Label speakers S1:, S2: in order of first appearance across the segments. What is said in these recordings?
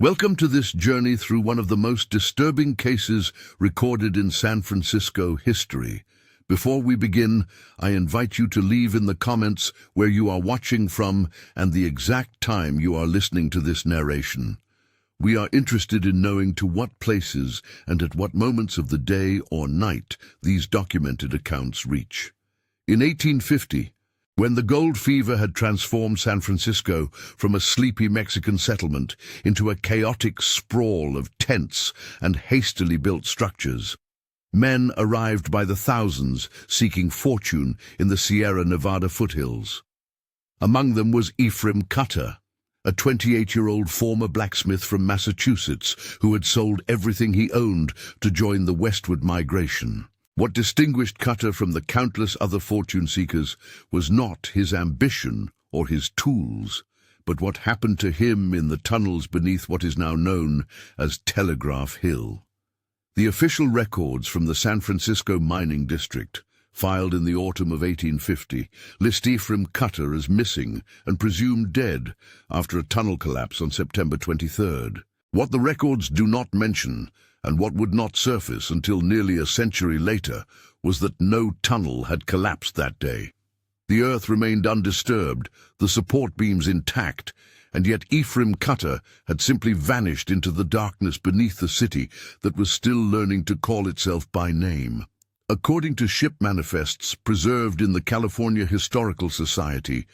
S1: Welcome to this journey through one of the most disturbing cases recorded in San Francisco history. Before we begin, I invite you to leave in the comments where you are watching from and the exact time you are listening to this narration. We are interested in knowing to what places and at what moments of the day or night these documented accounts reach. In 1850, when the gold fever had transformed San Francisco from a sleepy Mexican settlement into a chaotic sprawl of tents and hastily built structures, men arrived by the thousands seeking fortune in the Sierra Nevada foothills. Among them was Ephraim Cutter, a 28-year-old former blacksmith from Massachusetts who had sold everything he owned to join the westward migration. What distinguished Cutter from the countless other fortune seekers was not his ambition or his tools, but what happened to him in the tunnels beneath what is now known as Telegraph Hill. The official records from the San Francisco mining district, filed in the autumn of 1850, list Ephraim Cutter as missing and presumed dead after a tunnel collapse on September 23rd. What the records do not mention, and what would not surface until nearly a century later, was that no tunnel had collapsed that day. The earth remained undisturbed, the support beams intact, and yet Ephraim Cutter had simply vanished into the darkness beneath the city that was still learning to call itself by name. According to ship manifests preserved in the California Historical Society,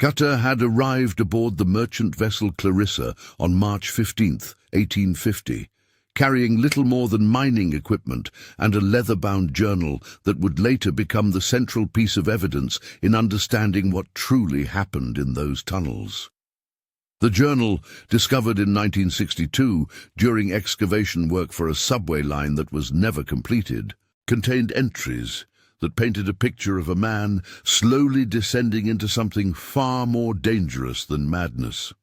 S1: Cutter had arrived aboard the merchant vessel Clarissa on March 15, 1850, carrying little more than mining equipment and a leather-bound journal that would later become the central piece of evidence in understanding what truly happened in those tunnels. The journal, discovered in 1962 during excavation work for a subway line that was never completed, contained entries that painted a picture of a man slowly descending into something far more dangerous than madness.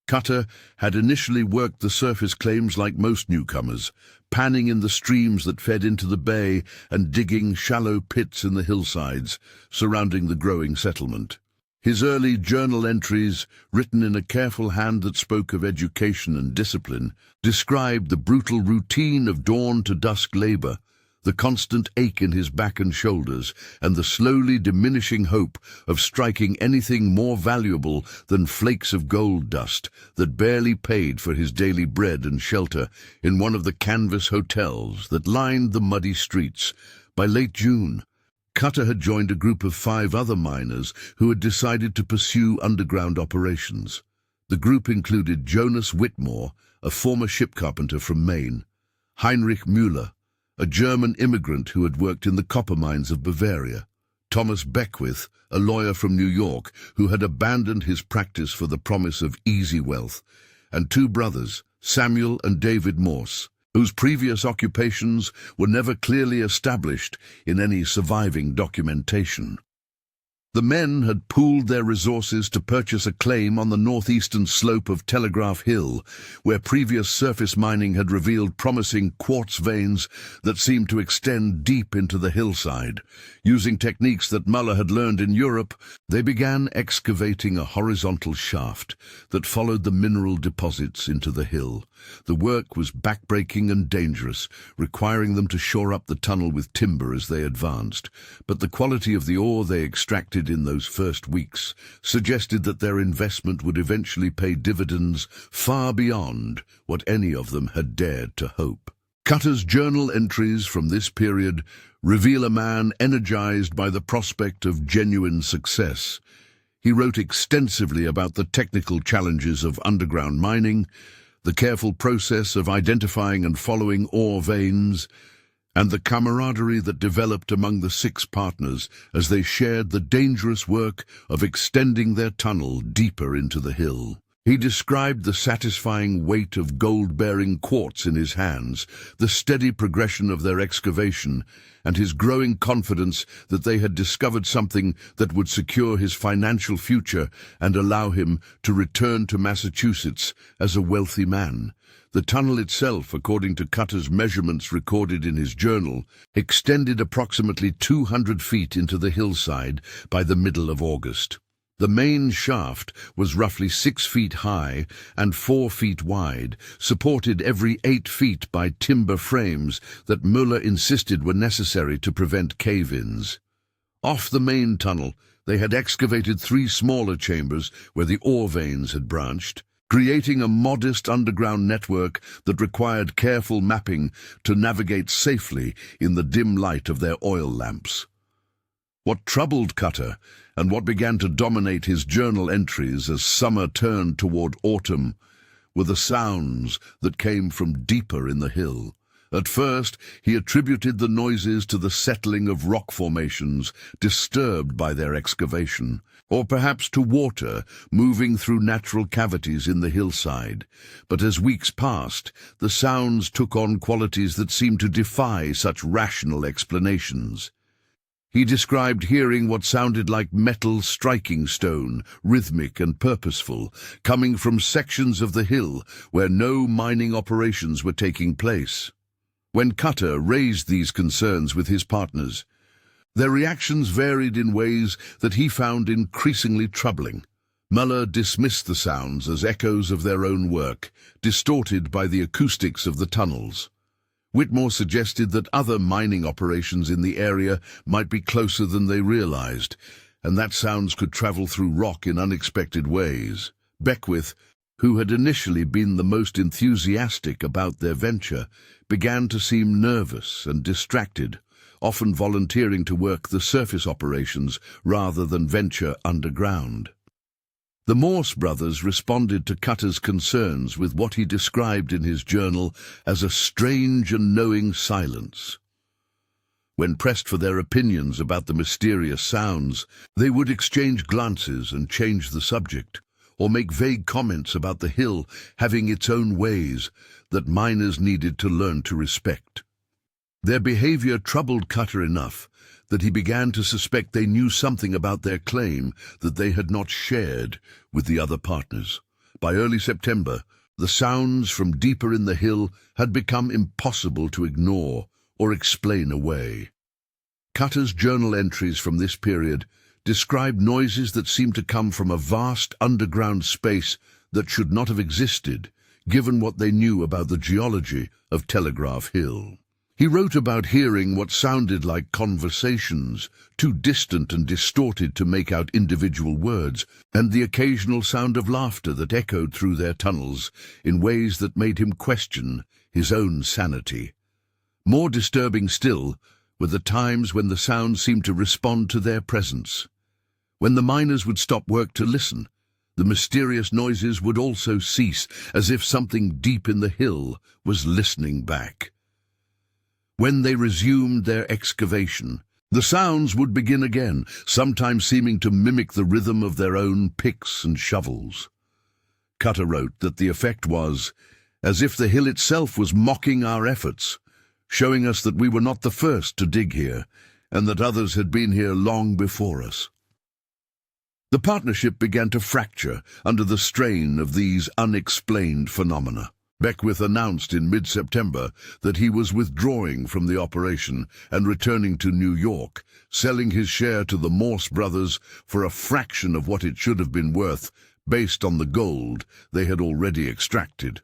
S1: Cutter had initially worked the surface claims like most newcomers, panning in the streams that fed into the bay and digging shallow pits in the hillsides surrounding the growing settlement. His early journal entries, written in a careful hand that spoke of education and discipline, described the brutal routine of dawn to dusk labor, the constant ache in his back and shoulders, and the slowly diminishing hope of striking anything more valuable than flakes of gold dust that barely paid for his daily bread and shelter in one of the canvas hotels that lined the muddy streets. By late June, Cutter had joined a group of 5 other miners who had decided to pursue underground operations. The group included Jonas Whitmore, a former ship carpenter from Maine, Heinrich Müller, a German immigrant who had worked in the copper mines of Bavaria, Thomas Beckwith, a lawyer from New York who had abandoned his practice for the promise of easy wealth, and 2 brothers, Samuel and David Morse, whose previous occupations were never clearly established in any surviving documentation. The men had pooled their resources to purchase a claim on the northeastern slope of Telegraph Hill, where previous surface mining had revealed promising quartz veins that seemed to extend deep into the hillside. Using techniques that Muller had learned in Europe, they began excavating a horizontal shaft that followed the mineral deposits into the hill. The work was backbreaking and dangerous, requiring them to shore up the tunnel with timber as they advanced, but the quality of the ore they extracted in those first weeks suggested that their investment would eventually pay dividends far beyond what any of them had dared to hope. Cutter's journal entries from this period reveal a man energized by the prospect of genuine success. He wrote extensively about the technical challenges of underground mining, the careful process of identifying and following ore veins, and the camaraderie that developed among the 6 partners as they shared the dangerous work of extending their tunnel deeper into the hill. He described the satisfying weight of gold-bearing quartz in his hands, the steady progression of their excavation, and his growing confidence that they had discovered something that would secure his financial future and allow him to return to Massachusetts as a wealthy man. The tunnel itself, according to Cutter's measurements recorded in his journal, extended approximately 200 feet into the hillside by the middle of August. The main shaft was roughly 6 feet high and 4 feet wide, supported every 8 feet by timber frames that Muller insisted were necessary to prevent cave-ins. Off the main tunnel, they had excavated 3 smaller chambers where the ore veins had branched, creating a modest underground network that required careful mapping to navigate safely in the dim light of their oil lamps. What troubled Cutter, and what began to dominate his journal entries as summer turned toward autumn, were the sounds that came from deeper in the hill. At first, he attributed the noises to the settling of rock formations disturbed by their excavation, or perhaps to water moving through natural cavities in the hillside. But as weeks passed, the sounds took on qualities that seemed to defy such rational explanations. He described hearing what sounded like metal striking stone, rhythmic and purposeful, coming from sections of the hill where no mining operations were taking place. When Cutter raised these concerns with his partners, their reactions varied in ways that he found increasingly troubling. Muller dismissed the sounds as echoes of their own work, distorted by the acoustics of the tunnels. Whitmore suggested that other mining operations in the area might be closer than they realized, and that sounds could travel through rock in unexpected ways. Beckwith, who had initially been the most enthusiastic about their venture, began to seem nervous and distracted, often volunteering to work the surface operations rather than venture underground. The Morse brothers responded to Cutter's concerns with what he described in his journal as a strange and knowing silence. When pressed for their opinions about the mysterious sounds, they would exchange glances and change the subject, or make vague comments about the hill having its own ways that miners needed to learn to respect. Their behavior troubled Cutter enough that he began to suspect they knew something about their claim that they had not shared with the other partners. By early September, the sounds from deeper in the hill had become impossible to ignore or explain away. Cutter's journal entries from this period described noises that seemed to come from a vast underground space that should not have existed, given what they knew about the geology of Telegraph Hill. He wrote about hearing what sounded like conversations, too distant and distorted to make out individual words, and the occasional sound of laughter that echoed through their tunnels in ways that made him question his own sanity. More disturbing still were the times when the sounds seemed to respond to their presence. When the miners would stop work to listen, the mysterious noises would also cease, as if something deep in the hill was listening back. When they resumed their excavation, the sounds would begin again, sometimes seeming to mimic the rhythm of their own picks and shovels. Cutter wrote that the effect was as if the hill itself was mocking our efforts, showing us that we were not the first to dig here, and that others had been here long before us. The partnership began to fracture under the strain of these unexplained phenomena. Beckwith announced in mid-September that he was withdrawing from the operation and returning to New York, selling his share to the Morse brothers for a fraction of what it should have been worth based on the gold they had already extracted.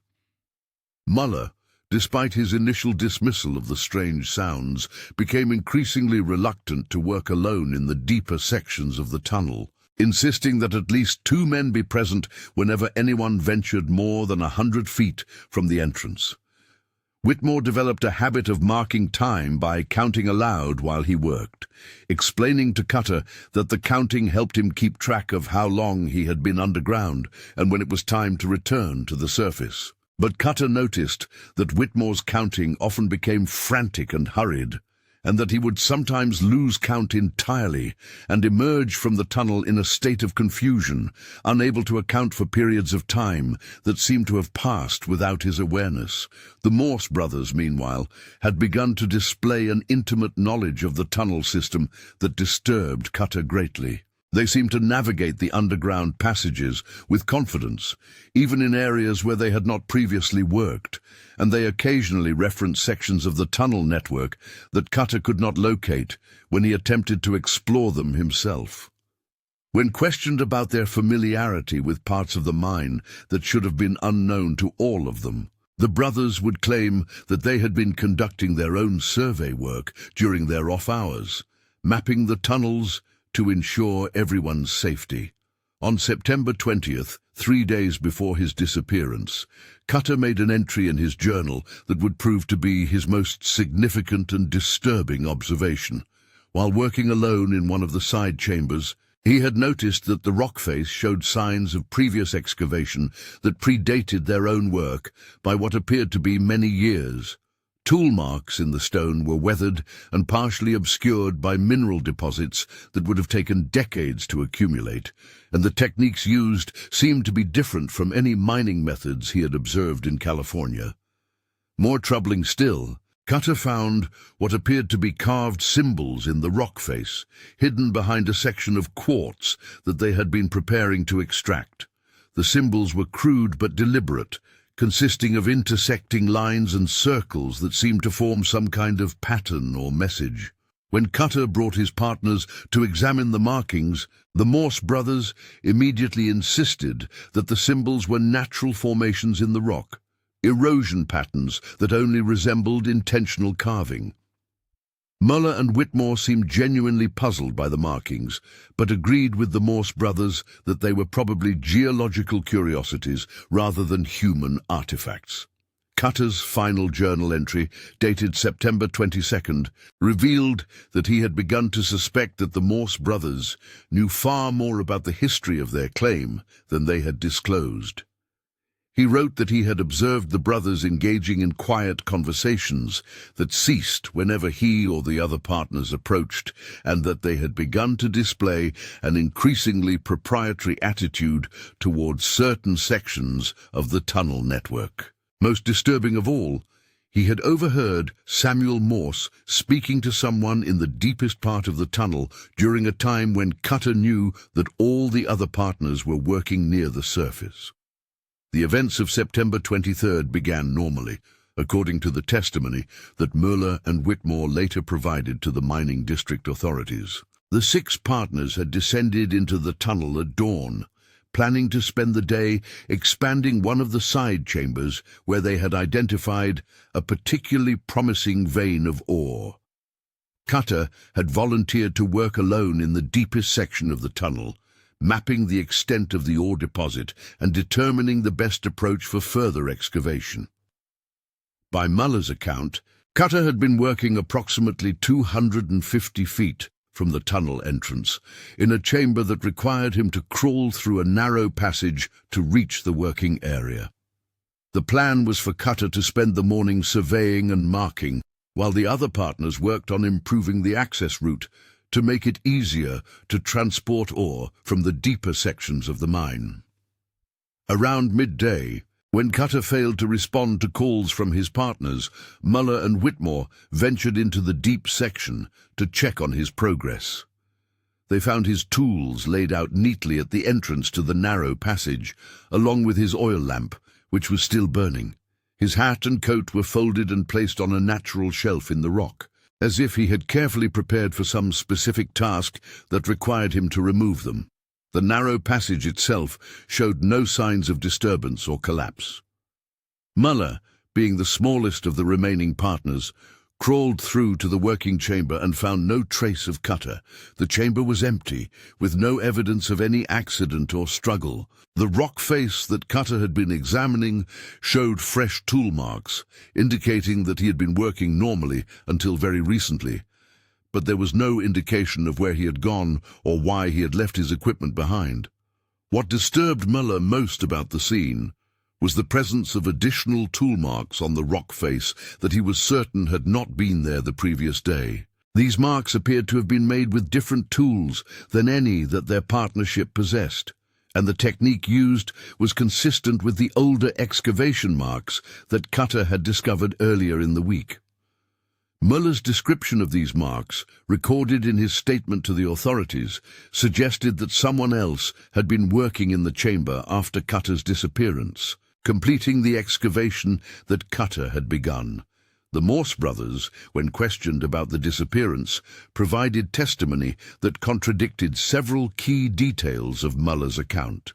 S1: Muller, despite his initial dismissal of the strange sounds, became increasingly reluctant to work alone in the deeper sections of the tunnel, insisting that at least 2 men be present whenever anyone ventured more than 100 feet from the entrance. Whitmore developed a habit of marking time by counting aloud while he worked, explaining to Cutter that the counting helped him keep track of how long he had been underground and when it was time to return to the surface. But Cutter noticed that Whitmore's counting often became frantic and hurried, and that he would sometimes lose count entirely and emerge from the tunnel in a state of confusion, unable to account for periods of time that seemed to have passed without his awareness. The Morse brothers, meanwhile, had begun to display an intimate knowledge of the tunnel system that disturbed Cutter greatly. They seemed to navigate the underground passages with confidence, even in areas where they had not previously worked, and they occasionally referenced sections of the tunnel network that Cutter could not locate when he attempted to explore them himself. When questioned about their familiarity with parts of the mine that should have been unknown to all of them, the brothers would claim that they had been conducting their own survey work during their off hours, mapping the tunnels to ensure everyone's safety. On September 20th, 3 days before his disappearance, Cutter made an entry in his journal that would prove to be his most significant and disturbing observation. While working alone in one of the side chambers, he had noticed that the rock face showed signs of previous excavation that predated their own work by what appeared to be many years. Tool marks in the stone were weathered and partially obscured by mineral deposits that would have taken decades to accumulate, and the techniques used seemed to be different from any mining methods he had observed in California. More troubling still, Cutter found what appeared to be carved symbols in the rock face, hidden behind a section of quartz that they had been preparing to extract. The symbols were crude but deliberate, consisting of intersecting lines and circles that seemed to form some kind of pattern or message. When Cutter brought his partners to examine the markings, the Morse brothers immediately insisted that the symbols were natural formations in the rock, erosion patterns that only resembled intentional carving. Muller and Whitmore seemed genuinely puzzled by the markings, but agreed with the Morse brothers that they were probably geological curiosities rather than human artifacts. Cutter's final journal entry, dated September 22nd, revealed that he had begun to suspect that the Morse brothers knew far more about the history of their claim than they had disclosed. He wrote that he had observed the brothers engaging in quiet conversations that ceased whenever he or the other partners approached, and that they had begun to display an increasingly proprietary attitude towards certain sections of the tunnel network. Most disturbing of all, he had overheard Samuel Morse speaking to someone in the deepest part of the tunnel during a time when Cutter knew that all the other partners were working near the surface. The events of September 23rd began normally, according to the testimony that Muller and Whitmore later provided to the mining district authorities. The 6 partners had descended into the tunnel at dawn, planning to spend the day expanding one of the side chambers where they had identified a particularly promising vein of ore. Cutter had volunteered to work alone in the deepest section of the tunnel, mapping the extent of the ore deposit and determining the best approach for further excavation. By Muller's account, Cutter had been working approximately 250 feet from the tunnel entrance, in a chamber that required him to crawl through a narrow passage to reach the working area. The plan was for Cutter to spend the morning surveying and marking, while the other partners worked on improving the access route to make it easier to transport ore from the deeper sections of the mine. Around midday, when Cutter failed to respond to calls from his partners, Muller and Whitmore ventured into the deep section to check on his progress. They found his tools laid out neatly at the entrance to the narrow passage, along with his oil lamp, which was still burning. His hat and coat were folded and placed on a natural shelf in the rock, as if he had carefully prepared for some specific task that required him to remove them. The narrow passage itself showed no signs of disturbance or collapse. Muller, being the smallest of the remaining partners, crawled through to the working chamber and found no trace of Cutter. The chamber was empty, with no evidence of any accident or struggle. The rock face that Cutter had been examining showed fresh tool marks, indicating that he had been working normally until very recently. But there was no indication of where he had gone or why he had left his equipment behind. What disturbed Muller most about the scene was the presence of additional tool marks on the rock face that he was certain had not been there the previous day. These marks appeared to have been made with different tools than any that their partnership possessed, and the technique used was consistent with the older excavation marks that Cutter had discovered earlier in the week. Muller's description of these marks, recorded in his statement to the authorities, suggested that someone else had been working in the chamber after Cutter's disappearance, completing the excavation that Cutter had begun. The Morse brothers, when questioned about the disappearance, provided testimony that contradicted several key details of Muller's account.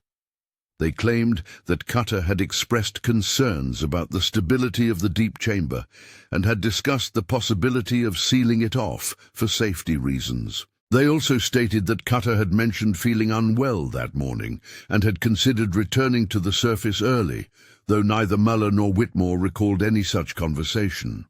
S1: They claimed that Cutter had expressed concerns about the stability of the deep chamber and had discussed the possibility of sealing it off for safety reasons. They also stated that Cutter had mentioned feeling unwell that morning and had considered returning to the surface early, though neither Muller nor Whitmore recalled any such conversation.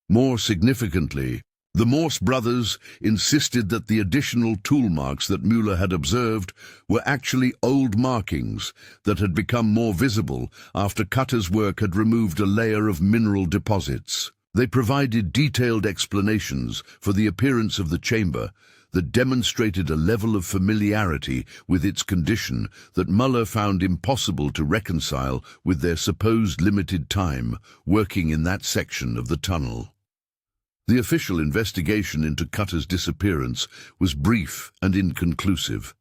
S1: More significantly, the Morse brothers insisted that the additional tool marks that Mueller had observed were actually old markings that had become more visible after Cutter's work had removed a layer of mineral deposits. They provided detailed explanations for the appearance of the chamber that demonstrated a level of familiarity with its condition that Muller found impossible to reconcile with their supposed limited time working in that section of the tunnel. The official investigation into Cutter's disappearance was brief and inconclusive.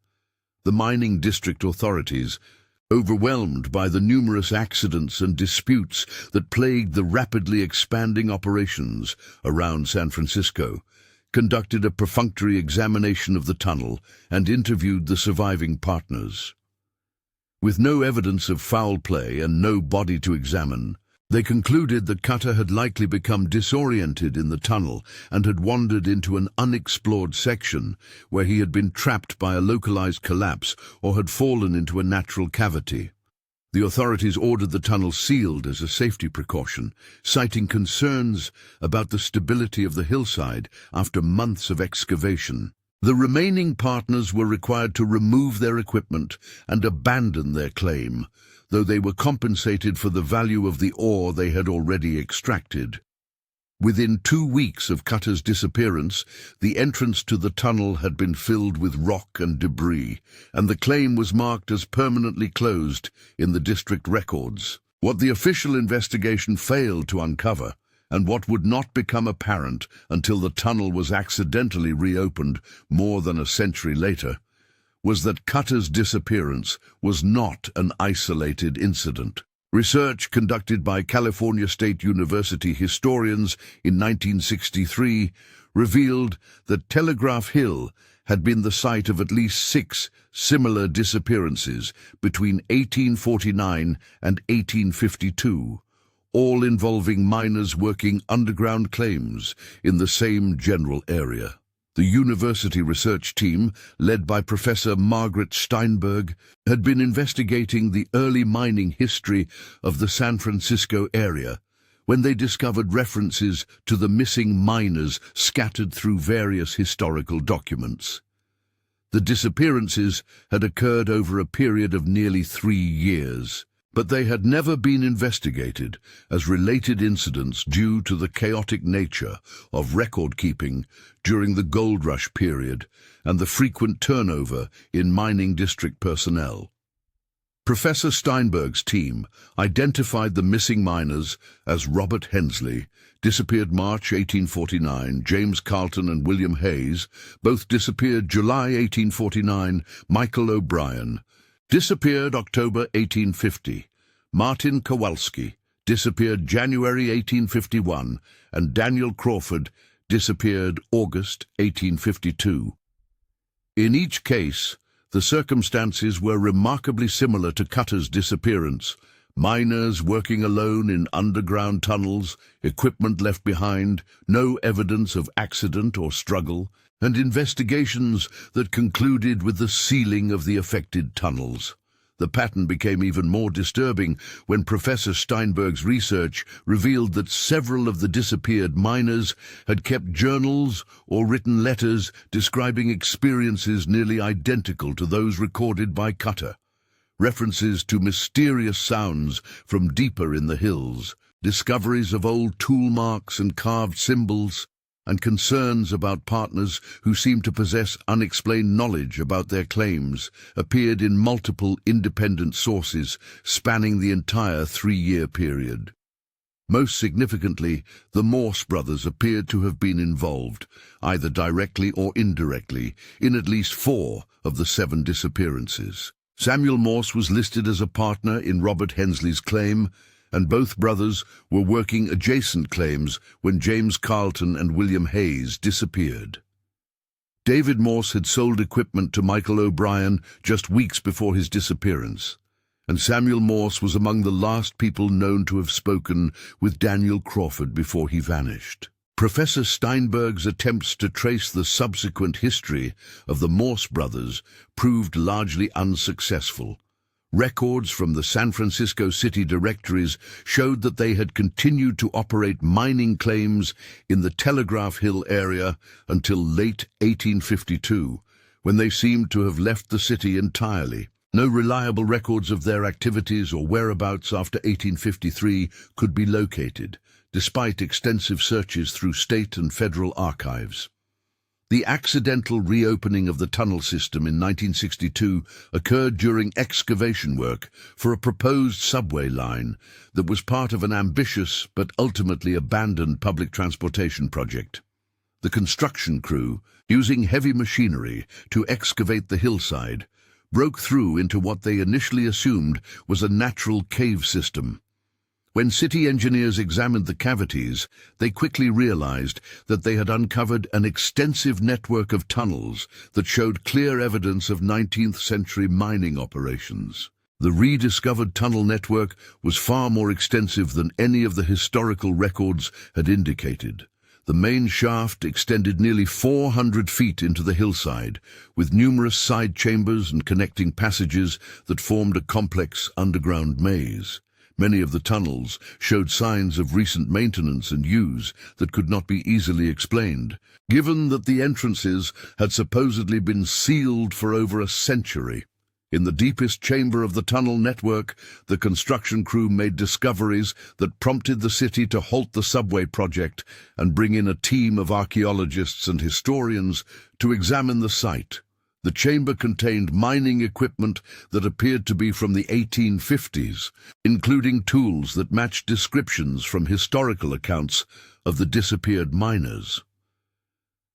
S1: The mining district authorities, overwhelmed by the numerous accidents and disputes that plagued the rapidly expanding operations around San Francisco, conducted a perfunctory examination of the tunnel and interviewed the surviving partners. With no evidence of foul play and no body to examine, they concluded that Cutter had likely become disoriented in the tunnel and had wandered into an unexplored section where he had been trapped by a localized collapse or had fallen into a natural cavity. The authorities ordered the tunnel sealed as a safety precaution, citing concerns about the stability of the hillside after months of excavation. The remaining partners were required to remove their equipment and abandon their claim, though they were compensated for the value of the ore they had already extracted. Within 2 weeks of Cutter's disappearance, the entrance to the tunnel had been filled with rock and debris, and the claim was marked as permanently closed in the district records. What the official investigation failed to uncover, and what would not become apparent until the tunnel was accidentally reopened more than a century later, was that Cutter's disappearance was not an isolated incident. Research conducted by California State University historians in 1963 revealed that Telegraph Hill had been the site of at least 6 similar disappearances between 1849 and 1852, all involving miners working underground claims in the same general area. The university research team, led by Professor Margaret Steinberg, had been investigating the early mining history of the San Francisco area when they discovered references to the missing miners scattered through various historical documents. The disappearances had occurred over a period of nearly 3 years, but they had never been investigated as related incidents due to the chaotic nature of record-keeping during the gold rush period and the frequent turnover in mining district personnel. Professor Steinberg's team identified the missing miners as Robert Hensley, disappeared March 1849, James Carlton and William Hayes, both disappeared July 1849, Michael O'Brien, disappeared October 1850, Martin Kowalski, disappeared January 1851, and Daniel Crawford, disappeared August 1852. In each case, the circumstances were remarkably similar to Cutter's disappearance. Miners working alone in underground tunnels, equipment left behind, no evidence of accident or struggle, and investigations that concluded with the sealing of the affected tunnels. The pattern became even more disturbing when Professor Steinberg's research revealed that several of the disappeared miners had kept journals or written letters describing experiences nearly identical to those recorded by Cutter. References to mysterious sounds from deeper in the hills, discoveries of old tool marks and carved symbols, and concerns about partners who seemed to possess unexplained knowledge about their claims appeared in multiple independent sources spanning the entire 3-year period. Most significantly, the Morse brothers appeared to have been involved, either directly or indirectly, in at least 4 of the 7 disappearances. Samuel Morse was listed as a partner in Robert Hensley's claim, and both brothers were working adjacent claims when James Carlton and William Hayes disappeared. David Morse had sold equipment to Michael O'Brien just weeks before his disappearance, and Samuel Morse was among the last people known to have spoken with Daniel Crawford before he vanished. Professor Steinberg's attempts to trace the subsequent history of the Morse brothers proved largely unsuccessful. Records from the San Francisco city directories showed that they had continued to operate mining claims in the Telegraph Hill area until late 1852, when they seemed to have left the city entirely. No reliable records of their activities or whereabouts after 1853 could be located, despite extensive searches through state and federal archives. The accidental reopening of the tunnel system in 1962 occurred during excavation work for a proposed subway line that was part of an ambitious but ultimately abandoned public transportation project. The construction crew, using heavy machinery to excavate the hillside, broke through into what they initially assumed was a natural cave system. When city engineers examined the cavities, they quickly realized that they had uncovered an extensive network of tunnels that showed clear evidence of 19th-century mining operations. The rediscovered tunnel network was far more extensive than any of the historical records had indicated. The main shaft extended nearly 400 feet into the hillside, with numerous side chambers and connecting passages that formed a complex underground maze. Many of the tunnels showed signs of recent maintenance and use that could not be easily explained, given that the entrances had supposedly been sealed for over a century. In the deepest chamber of the tunnel network, the construction crew made discoveries that prompted the city to halt the subway project and bring in a team of archaeologists and historians to examine the site. The chamber contained mining equipment that appeared to be from the 1850s, including tools that matched descriptions from historical accounts of the disappeared miners.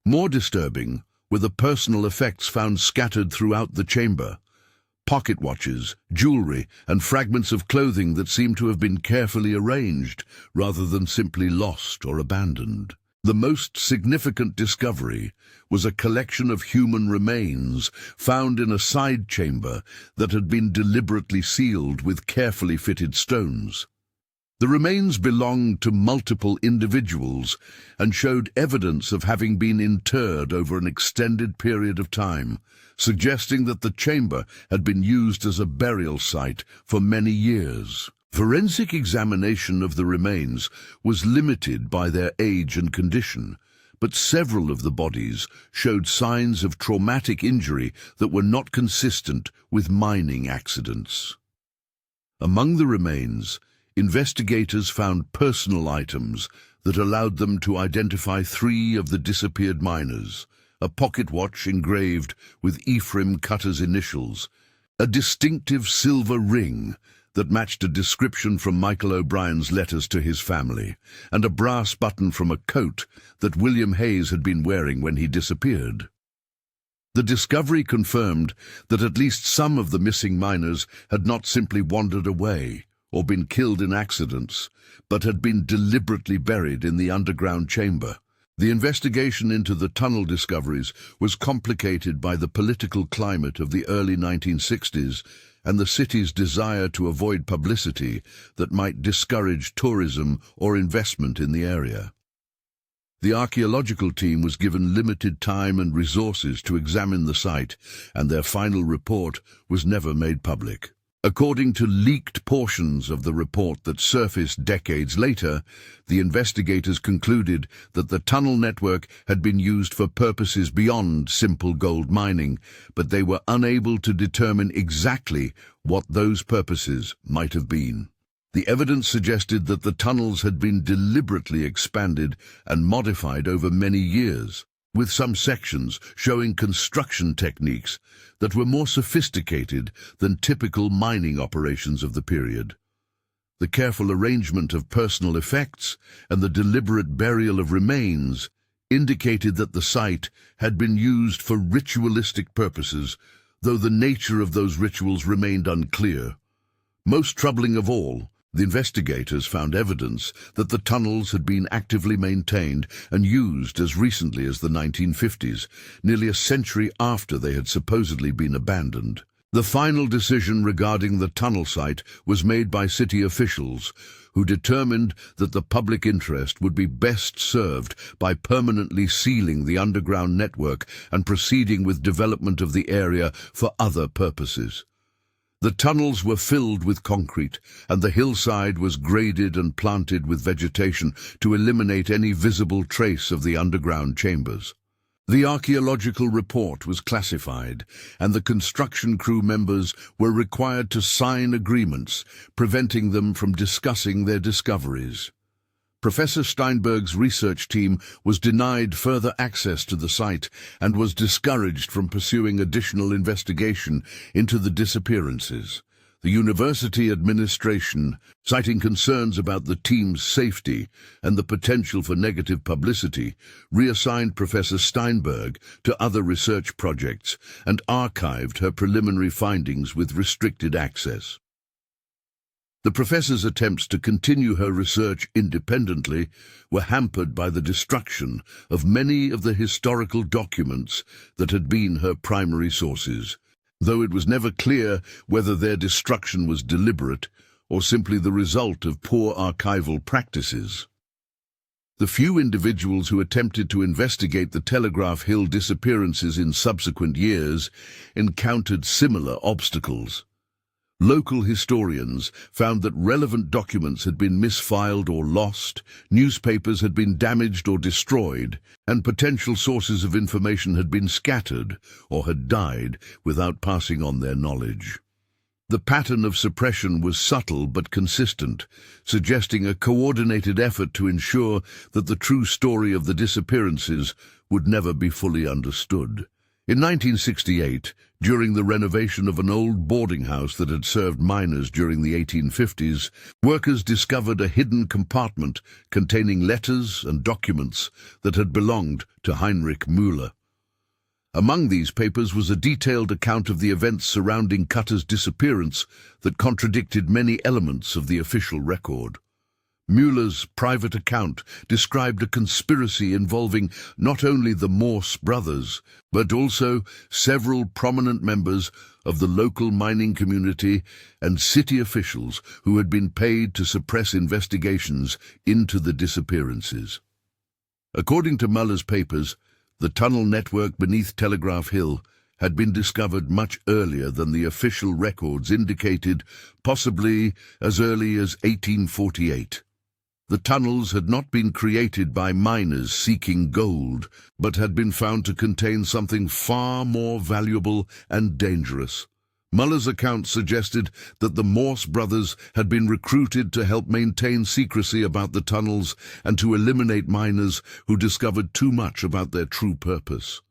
S1: More disturbing were the personal effects found scattered throughout the chamber: pocket watches, jewelry, and fragments of clothing that seemed to have been carefully arranged rather than simply lost or abandoned. The most significant discovery was a collection of human remains found in a side chamber that had been deliberately sealed with carefully fitted stones. The remains belonged to multiple individuals and showed evidence of having been interred over an extended period of time, suggesting that the chamber had been used as a burial site for many years. Forensic examination of the remains was limited by their age and condition, but several of the bodies showed signs of traumatic injury that were not consistent with mining accidents. Among the remains, investigators found personal items that allowed them to identify 3 of the disappeared miners: a pocket watch engraved with Ephraim Cutter's initials, a distinctive silver ring that matched a description from Michael O'Brien's letters to his family, and a brass button from a coat that William Hayes had been wearing when he disappeared. The discovery confirmed that at least some of the missing miners had not simply wandered away or been killed in accidents, but had been deliberately buried in the underground chamber. The investigation into the tunnel discoveries was complicated by the political climate of the early 1960s and the city's desire to avoid publicity that might discourage tourism or investment in the area. The archaeological team was given limited time and resources to examine the site, and their final report was never made public. According to leaked portions of the report that surfaced decades later, the investigators concluded that the tunnel network had been used for purposes beyond simple gold mining, but they were unable to determine exactly what those purposes might have been. The evidence suggested that the tunnels had been deliberately expanded and modified over many years, with some sections showing construction techniques that were more sophisticated than typical mining operations of the period. The careful arrangement of personal effects and the deliberate burial of remains indicated that the site had been used for ritualistic purposes, though the nature of those rituals remained unclear. Most troubling of all The investigators found evidence that the tunnels had been actively maintained and used as recently as the 1950s, nearly a century after they had supposedly been abandoned. The final decision regarding the tunnel site was made by city officials, who determined that the public interest would be best served by permanently sealing the underground network and proceeding with development of the area for other purposes. The tunnels were filled with concrete, and the hillside was graded and planted with vegetation to eliminate any visible trace of the underground chambers. The archaeological report was classified, and the construction crew members were required to sign agreements, preventing them from discussing their discoveries. Professor Steinberg's research team was denied further access to the site and was discouraged from pursuing additional investigation into the disappearances. The university administration, citing concerns about the team's safety and the potential for negative publicity, reassigned Professor Steinberg to other research projects and archived her preliminary findings with restricted access. The professor's attempts to continue her research independently were hampered by the destruction of many of the historical documents that had been her primary sources, though it was never clear whether their destruction was deliberate or simply the result of poor archival practices. The few individuals who attempted to investigate the Telegraph Hill disappearances in subsequent years encountered similar obstacles. Local historians found that relevant documents had been misfiled or lost, newspapers had been damaged or destroyed, and potential sources of information had been scattered or had died without passing on their knowledge. The pattern of suppression was subtle but consistent, suggesting a coordinated effort to ensure that the true story of the disappearances would never be fully understood. In 1968, during the renovation of an old boarding house that had served miners during the 1850s, workers discovered a hidden compartment containing letters and documents that had belonged to Heinrich Müller. Among these papers was a detailed account of the events surrounding Cutter's disappearance that contradicted many elements of the official record. Müller's private account described a conspiracy involving not only the Morse brothers, but also several prominent members of the local mining community and city officials who had been paid to suppress investigations into the disappearances. According to Müller's papers, the tunnel network beneath Telegraph Hill had been discovered much earlier than the official records indicated, possibly as early as 1848. The tunnels had not been created by miners seeking gold, but had been found to contain something far more valuable and dangerous. Müller's account suggested that the Morse brothers had been recruited to help maintain secrecy about the tunnels and to eliminate miners who discovered too much about their true purpose.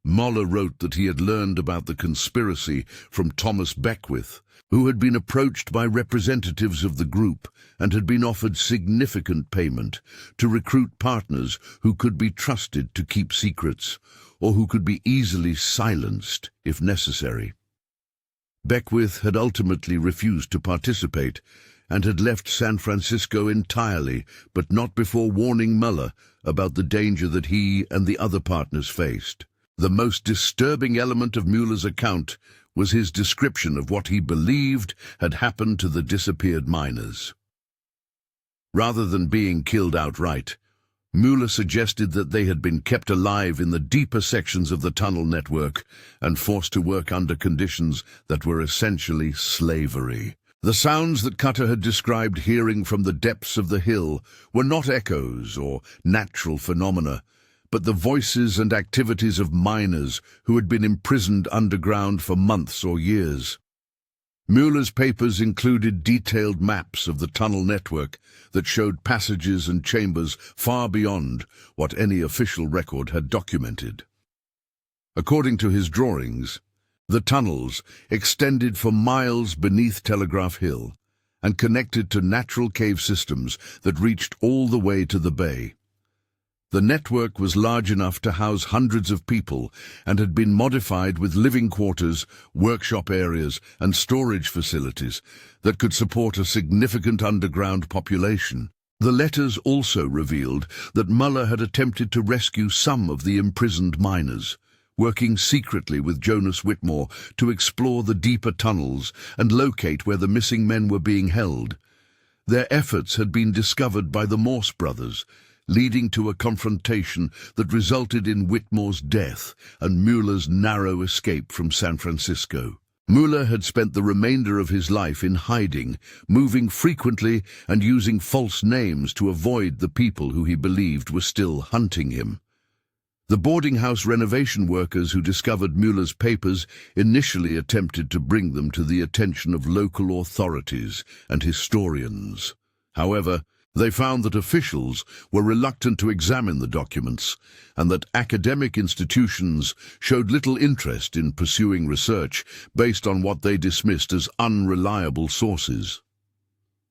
S1: Müller wrote that he had learned about the conspiracy from Thomas Beckwith, who had been approached by representatives of the group and had been offered significant payment to recruit partners who could be trusted to keep secrets, or who could be easily silenced if necessary. Beckwith had ultimately refused to participate and had left San Francisco entirely, but not before warning Müller about the danger that he and the other partners faced. The most disturbing element of Müller's account was his description of what he believed had happened to the disappeared miners. Rather than being killed outright, Müller suggested that they had been kept alive in the deeper sections of the tunnel network and forced to work under conditions that were essentially slavery. The sounds that Cutter had described hearing from the depths of the hill were not echoes or natural phenomena, but the voices and activities of miners who had been imprisoned underground for months or years. Müller's papers included detailed maps of the tunnel network that showed passages and chambers far beyond what any official record had documented. According to his drawings, the tunnels extended for miles beneath Telegraph Hill and connected to natural cave systems that reached all the way to the bay. The network was large enough to house hundreds of people and had been modified with living quarters, workshop areas, and storage facilities that could support a significant underground population. The letters also revealed that Muller had attempted to rescue some of the imprisoned miners, working secretly with Jonas Whitmore to explore the deeper tunnels and locate where the missing men were being held. Their efforts had been discovered by the Morse brothers, leading to a confrontation that resulted in Whitmore's death and Muller's narrow escape from San Francisco. Muller had spent the remainder of his life in hiding, moving frequently and using false names to avoid the people who he believed were still hunting him. The boarding house renovation workers who discovered Muller's papers initially attempted to bring them to the attention of local authorities and historians. However, they found that officials were reluctant to examine the documents and that academic institutions showed little interest in pursuing research based on what they dismissed as unreliable sources.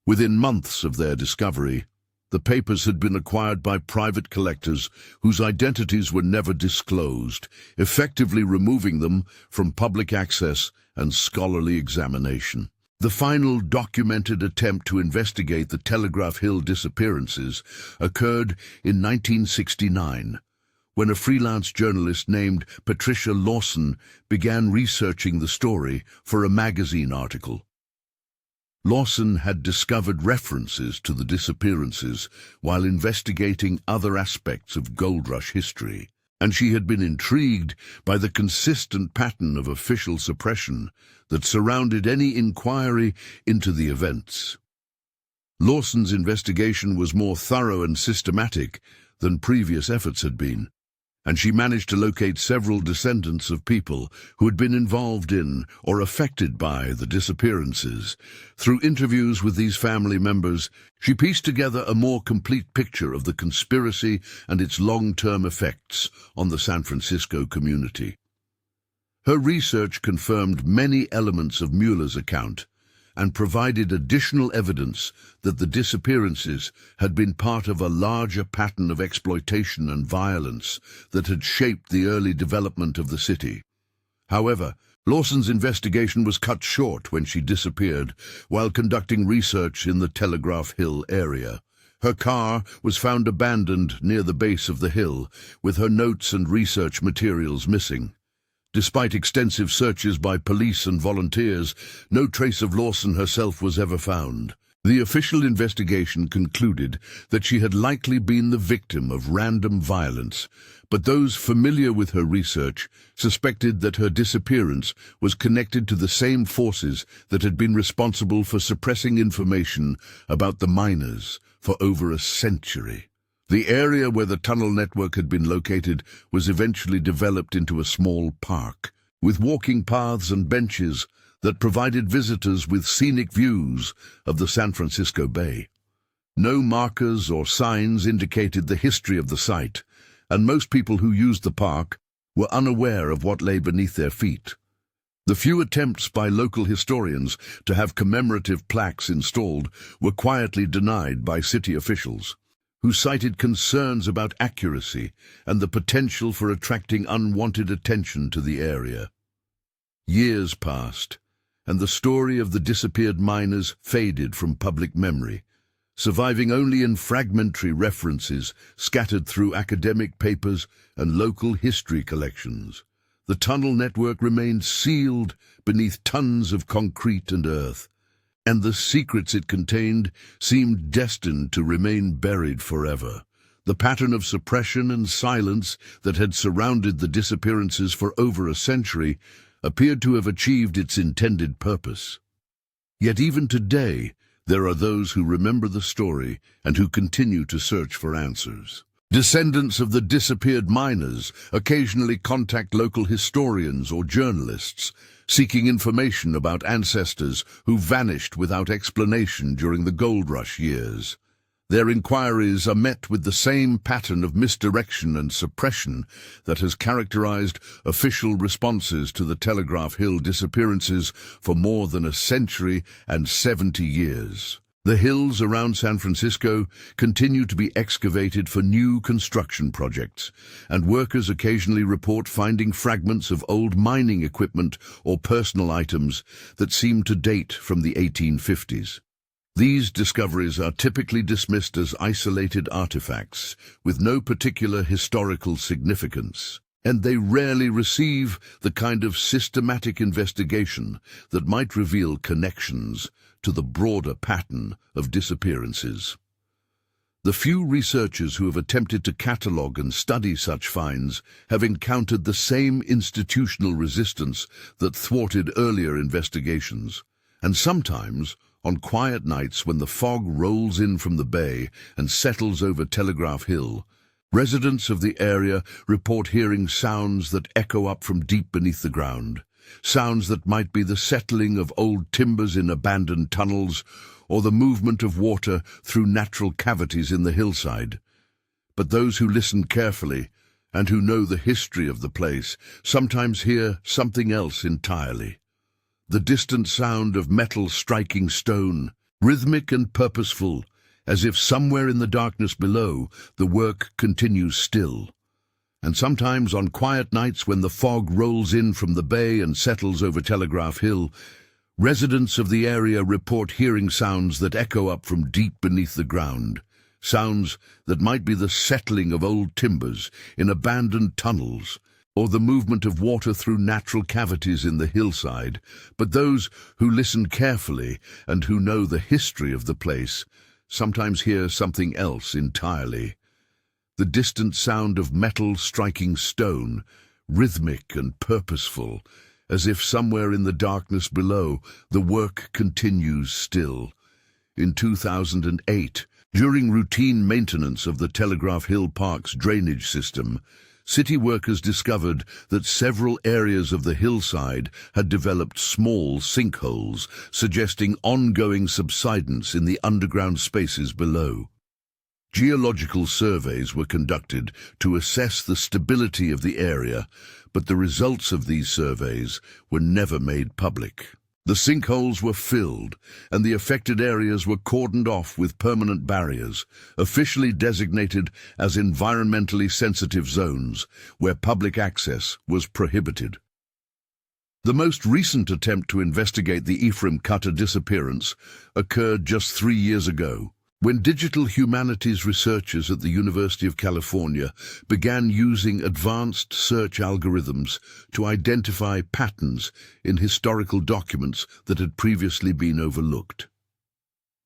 S1: Within months of their discovery, the papers had been acquired by private collectors whose identities were never disclosed, effectively removing them from public access and scholarly examination. The final documented attempt to investigate the Telegraph Hill disappearances occurred in 1969, when a freelance journalist named Patricia Lawson began researching the story for a magazine article. Lawson had discovered references to the disappearances while investigating other aspects of gold rush history, and she had been intrigued by the consistent pattern of official suppression that surrounded any inquiry into the events. Lawson's investigation was more thorough and systematic than previous efforts had been, and she managed to locate several descendants of people who had been involved in or affected by the disappearances. Through interviews with these family members, she pieced together a more complete picture of the conspiracy and its long-term effects on the San Francisco community. Her research confirmed many elements of Muller's account and provided additional evidence that the disappearances had been part of a larger pattern of exploitation and violence that had shaped the early development of the city. However, Lawson's investigation was cut short when she disappeared while conducting research in the Telegraph Hill area. Her car was found abandoned near the base of the hill, with her notes and research materials missing. Despite extensive searches by police and volunteers, no trace of Lawson herself was ever found. The official investigation concluded that she had likely been the victim of random violence, but those familiar with her research suspected that her disappearance was connected to the same forces that had been responsible for suppressing information about the miners for over a century. The area where the tunnel network had been located was eventually developed into a small park, with walking paths and benches that provided visitors with scenic views of the San Francisco Bay. No markers or signs indicated the history of the site, and most people who used the park were unaware of what lay beneath their feet. The few attempts by local historians to have commemorative plaques installed were quietly denied by city officials, who cited concerns about accuracy and the potential for attracting unwanted attention to the area. Years passed, and the story of the disappeared miners faded from public memory, surviving only in fragmentary references scattered through academic papers and local history collections. The tunnel network remained sealed beneath tons of concrete and earth, and the secrets it contained seemed destined to remain buried forever. The pattern of suppression and silence that had surrounded the disappearances for over a century appeared to have achieved its intended purpose. Yet even today, there are those who remember the story and who continue to search for answers. Descendants of the disappeared miners occasionally contact local historians or journalists, seeking information about ancestors who vanished without explanation during the gold rush years. Their inquiries are met with the same pattern of misdirection and suppression that has characterized official responses to the Telegraph Hill disappearances for more than a century and 70 years. The hills around San Francisco continue to be excavated for new construction projects, and workers occasionally report finding fragments of old mining equipment or personal items that seem to date from the 1850s. These discoveries are typically dismissed as isolated artifacts with no particular historical significance, and they rarely receive the kind of systematic investigation that might reveal connections to the broader pattern of disappearances. The few researchers who have attempted to catalogue and study such finds have encountered the same institutional resistance that thwarted earlier investigations, and sometimes, on quiet nights when the fog rolls in from the bay and settles over Telegraph Hill, residents of the area report hearing sounds that echo up from deep beneath the ground. Sounds that might be the settling of old timbers in abandoned tunnels or the movement of water through natural cavities in the hillside. But those who listen carefully and who know the history of the place sometimes hear something else entirely. The distant sound of metal striking stone, rhythmic and purposeful, as if somewhere in the darkness below the work continues still. And sometimes on quiet nights when the fog rolls in from the bay and settles over Telegraph Hill, residents of the area report hearing sounds that echo up from deep beneath the ground, sounds that might be the settling of old timbers in abandoned tunnels, or the movement of water through natural cavities in the hillside. But those who listen carefully and who know the history of the place sometimes hear something else entirely. The distant sound of metal striking stone, rhythmic and purposeful, as if somewhere in the darkness below the work continues still. In 2008, during routine maintenance of the Telegraph Hill Park's drainage system, city workers discovered that several areas of the hillside had developed small sinkholes, suggesting ongoing subsidence in the underground spaces below. Geological surveys were conducted to assess the stability of the area, but the results of these surveys were never made public. The sinkholes were filled, and the affected areas were cordoned off with permanent barriers, officially designated as environmentally sensitive zones, where public access was prohibited. The most recent attempt to investigate the Ephraim Cutter disappearance occurred just 3 years ago, when digital humanities researchers at the University of California began using advanced search algorithms to identify patterns in historical documents that had previously been overlooked.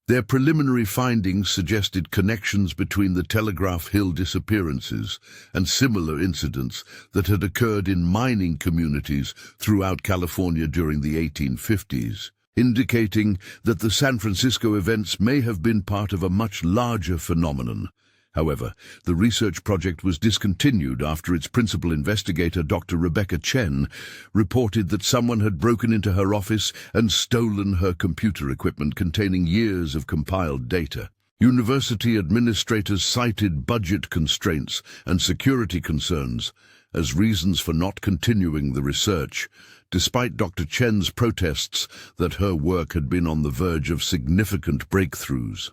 S1: Their preliminary findings suggested connections between the Telegraph Hill disappearances and similar incidents that had occurred in mining communities throughout California during the 1850s. Indicating that the San Francisco events may have been part of a much larger phenomenon. However, the research project was discontinued after its principal investigator, Dr. Rebecca Chen, reported that someone had broken into her office and stolen her computer equipment containing years of compiled data. University administrators cited budget constraints and security concerns as reasons for not continuing the research, despite Dr. Chen's protests that her work had been on the verge of significant breakthroughs.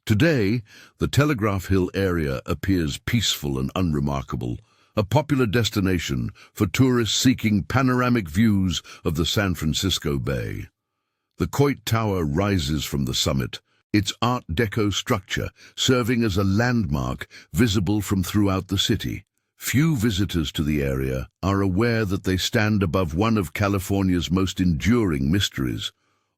S1: Today, the Telegraph Hill area appears peaceful and unremarkable, a popular destination for tourists seeking panoramic views of the San Francisco Bay. The Coit Tower rises from the summit, its Art Deco structure serving as a landmark visible from throughout the city. Few visitors to the area are aware that they stand above one of California's most enduring mysteries,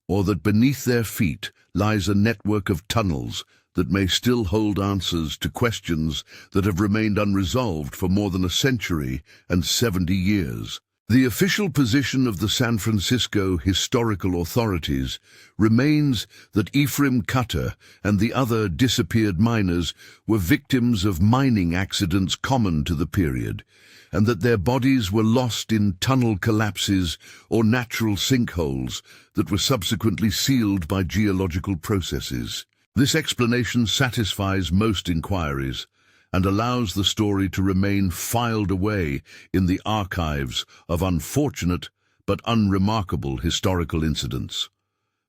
S1: or that beneath their feet lies a network of tunnels that may still hold answers to questions that have remained unresolved for more than a century and 70 years. The official position of the San Francisco historical authorities remains that Ephraim Cutter and the other disappeared miners were victims of mining accidents common to the period, and that their bodies were lost in tunnel collapses or natural sinkholes that were subsequently sealed by geological processes. This explanation satisfies most inquiries and allows the story to remain filed away in the archives of unfortunate but unremarkable historical incidents.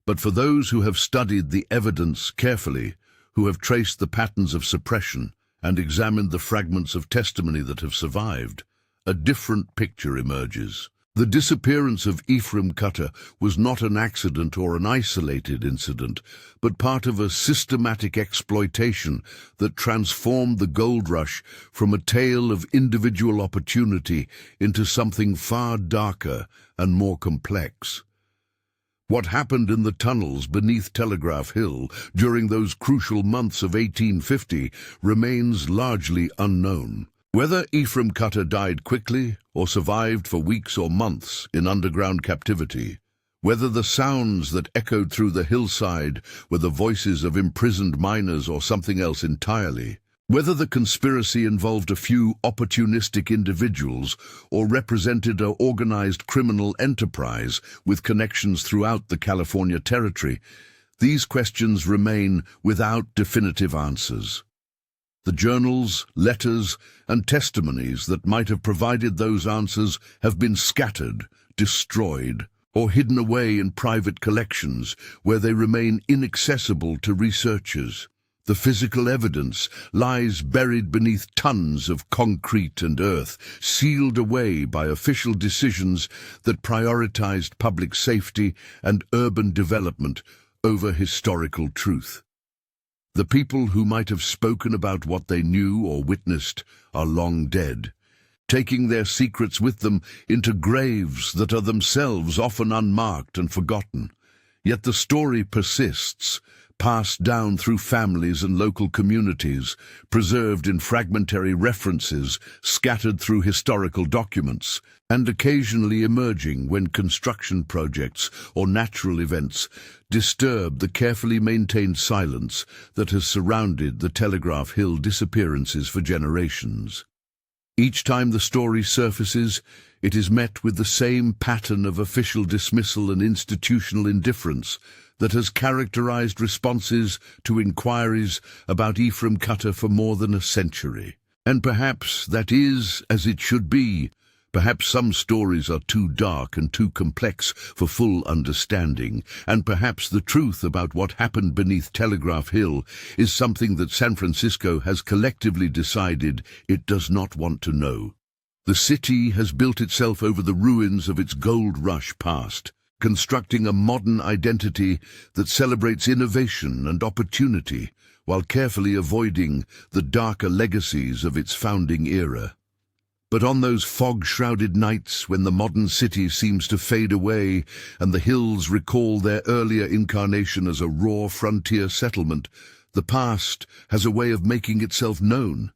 S1: But for those who have studied the evidence carefully, who have traced the patterns of suppression and examined the fragments of testimony that have survived, a different picture emerges. The disappearance of Ephraim Cutter was not an accident or an isolated incident, but part of a systematic exploitation that transformed the gold rush from a tale of individual opportunity into something far darker and more complex. What happened in the tunnels beneath Telegraph Hill during those crucial months of 1850 remains largely unknown. Whether Ephraim Cutter died quickly or survived for weeks or months in underground captivity, whether the sounds that echoed through the hillside were the voices of imprisoned miners or something else entirely, whether the conspiracy involved a few opportunistic individuals or represented an organized criminal enterprise with connections throughout the California territory, these questions remain without definitive answers. The journals, letters, and testimonies that might have provided those answers have been scattered, destroyed, or hidden away in private collections where they remain inaccessible to researchers. The physical evidence lies buried beneath tons of concrete and earth, sealed away by official decisions that prioritized public safety and urban development over historical truth. The people who might have spoken about what they knew or witnessed are long dead, taking their secrets with them into graves that are themselves often unmarked and forgotten. Yet the story persists, passed down through families and local communities, preserved in fragmentary references scattered through historical documents, and occasionally emerging when construction projects or natural events disturb the carefully maintained silence that has surrounded the Telegraph Hill disappearances for generations. Each time the story surfaces, it is met with the same pattern of official dismissal and institutional indifference that has characterized responses to inquiries about Ephraim Cutter for more than a century. And perhaps that is as it should be. Perhaps some stories are too dark and too complex for full understanding, and perhaps the truth about what happened beneath Telegraph Hill is something that San Francisco has collectively decided it does not want to know. The city has built itself over the ruins of its gold rush past, constructing a modern identity that celebrates innovation and opportunity while carefully avoiding the darker legacies of its founding era. But on those fog-shrouded nights when the modern city seems to fade away and the hills recall their earlier incarnation as a raw frontier settlement, the past has a way of making itself known.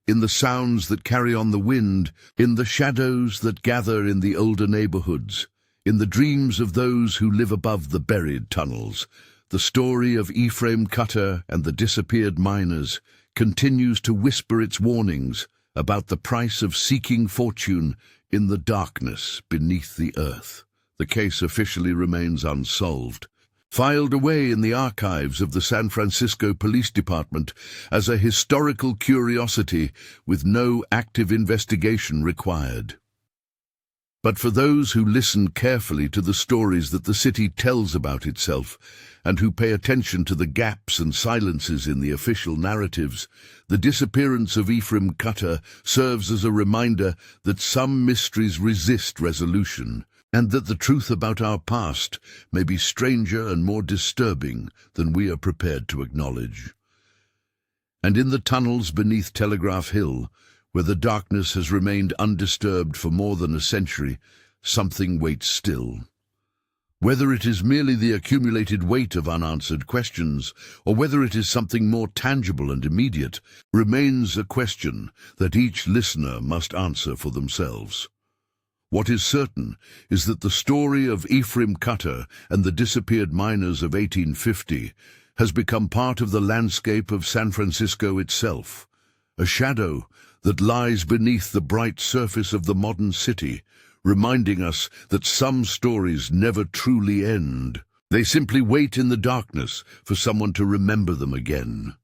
S1: In the sounds that carry on the wind, in the shadows that gather in the older neighborhoods, in the dreams of those who live above the buried tunnels, the story of Ephraim Cutter and the disappeared miners continues to whisper its warnings about the price of seeking fortune in the darkness beneath the earth. The case officially remains unsolved, filed away in the archives of the San Francisco Police Department as a historical curiosity with no active investigation required. But for those who listen carefully to the stories that the city tells about itself, and who pay attention to the gaps and silences in the official narratives, the disappearance of Ephraim Cutter serves as a reminder that some mysteries resist resolution, and that the truth about our past may be stranger and more disturbing than we are prepared to acknowledge. And in the tunnels beneath Telegraph Hill, where the darkness has remained undisturbed for more than a century, something waits still. Whether it is merely the accumulated weight of unanswered questions, or whether it is something more tangible and immediate, remains a question that each listener must answer for themselves. What is certain is that the story of Ephraim Cutter and the disappeared miners of 1850 has become part of the landscape of San Francisco itself, a shadow that lies beneath the bright surface of the modern city, reminding us that some stories never truly end. They simply wait in the darkness for someone to remember them again.